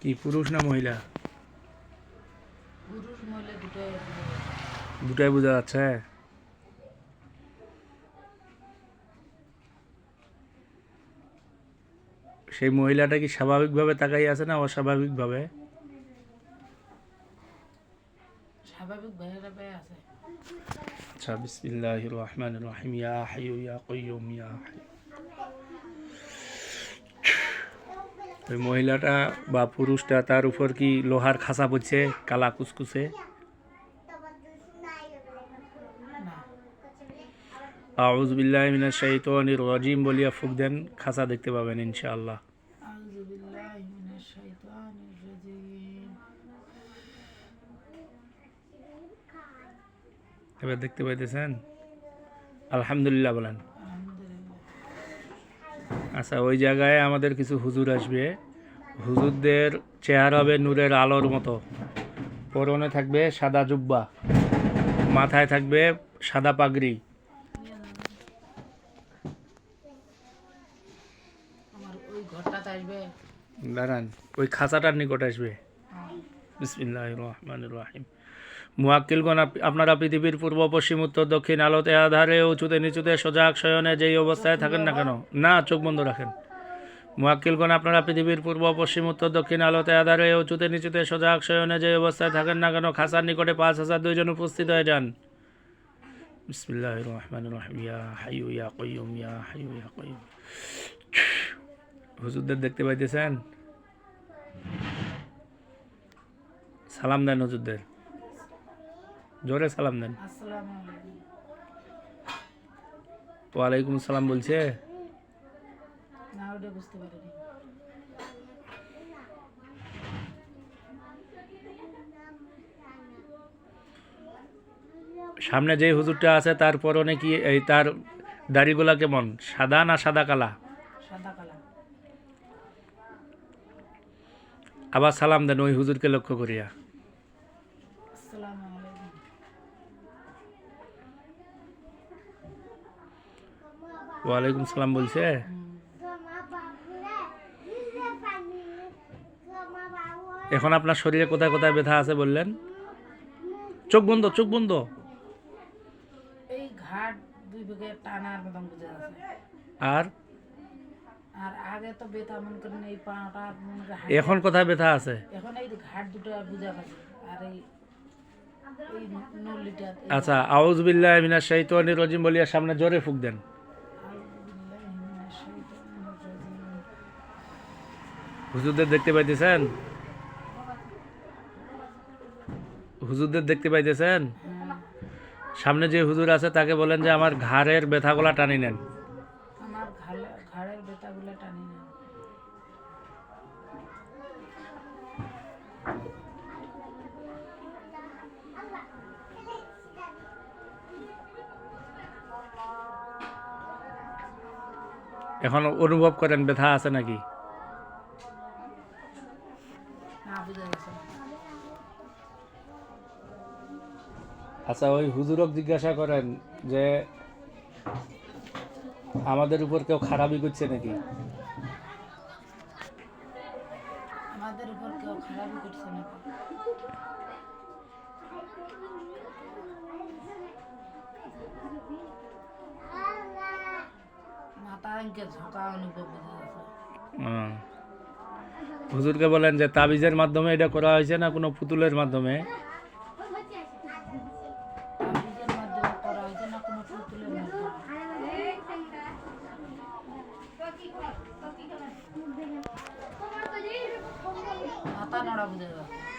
কি পুরুষ না মহিলা? পুরুষ মহিলা দুটোই দুটাই বোঝা যাচ্ছে। সেই মহিলাটা কি স্বাভাবিকভাবে তাকাই আছে না অস্বাভাবিকভাবে? স্বাভাবিক ভাবে আছে। আচ্ছা, বিসমিল্লাহির রহমানির রহিম। ইয়া হাইয়ু ইয়া কাইয়ুম ইয়া হাইয়ু। ওই মহিলাটা বা পুরুষটা তার উপর কি লোহার খাঁচা পড়ছে কালা কুচকুচে? না, আউযু বিল্লাহি মিনাশ শাইতানির রাজিম বলিয়া ফুঁক দেন, খাঁচা দেখতে পাবেন ইনশাআল্লাহ। আউযু বিল্লাহি মিনাশ শাইতানির রাজিম। এবার দেখতে পাইতেছেন? আলহামদুলিল্লাহ বলেন। আলহামদুলিল্লাহ। আচ্ছা, ওই জায়গায় আমাদের কিছু হুজুর আসবে। হুজুরদের চেহারা হবে নূরের আলোর মতো। পরনে থাকবে সাদা জুব্বা, মাথায় থাকবে সাদা পাগড়ি। আমার ওই ঘরটাতে আসবে। দাঁড়ান, ওই খাঁচাটার নিকট আসবে। বিসমিল্লাহির রহমানির রহিম। মুয়াক্কিলগণ, আপনারা পৃথিবীর পূর্ব পশ্চিম উত্তর দক্ষিণ আলোতে আধারে উঁচুতে নিচুতে সজাগ শয়নে যেই অবস্থায় থাকেন না কেন, না চোখ বন্ধ রাখেন। মুয়াক্কিলগণ, আপনারা পৃথিবীর পূর্ব পশ্চিম উত্তর দক্ষিণ আলোতে আধারে উঁচুতে নিচুতে সজাগ শয়নে যেই অবস্থায় থাকেন না কেন, খাঁচার নিকটে 5002 জন উপস্থিত হয়ে যান। বিসমিল্লাহির রহমানির রহিম। ইয়া হাইয়ু ইয়া কাইয়ুম ইয়া হাইয়ু ইয়া কাইয়ুম। হুজুরদের দেখতে পাইতেছেন? সালাম দেন হুজুরদের, জোরে সালাম দেন। আসসালামু আলাইকুম। ওয়ালাইকুম সালাম বলছে। না, ওটা বুঝতে পারিনি। সামনে যে হুজুরটা আছে তার পরনে কি এই তার দাড়িগুলা কেমন, সাদা না সাদা কালা? সাদা কালা। আবার সালাম দেন ওই হুজুরকে লক্ষ্য করিয়া। আসসালামু আলাইকুম। ওয়ালাইকুম সালাম বলছে। এখন আপনার শরীরে কোথায় কোথায় ব্যথা আছে বললেন? চোখ বন্ধ, চোখ বন্ধ। এই ঘাট দুই ভাগে টানার মতন বুঝে আছে। আর আর আগে তো ব্যথা মনে করেন এই পাটা মনে করেন এখন কোথায় ব্যথা আছে? এখন এই ঘাট দুটো বুঝা পাচ্ছে। আর এই এই নলিটা আচ্ছা, আউযু বিল্লাহি মিনাশ শাইতানির রাজিম বলিয়া সামনে জোরে ফুঁক দেন। হুজুরদের দেখতে পাইতেছেন? হুজুরদের দেখতে পাইতেছেন? সামনে যে হুজুর আছে তাকে বলেন যে আমার ঘাড়ের ব্যথাগুলা টানি নেন। আমার ঘাড়ের ব্যথাগুলো টানি না। এখন অনুভব করেন ব্যথা আছে নাকি? না, বুঝা গেছে না। আচ্ছা, ওই হুজুরক জিজ্ঞাসা করেন যে আমাদের উপর কেউ খারাপই করছে নাকি? আমাদের উপর কেউ খারাপই করছে না। মাথা অঙ্কে ঝোঁকা অনুভব বুঝা গেছে। হুম। হুজুরকে বলেন যে তাবিজের মাধ্যমে এটা করা হয়েছে না কোনো পুতুলের মাধ্যমে? তাবিজের মাধ্যমে করা হয়েছে না কোনো পুতুলের মাধ্যমে। মাথা নড়া বুঝা গেছে।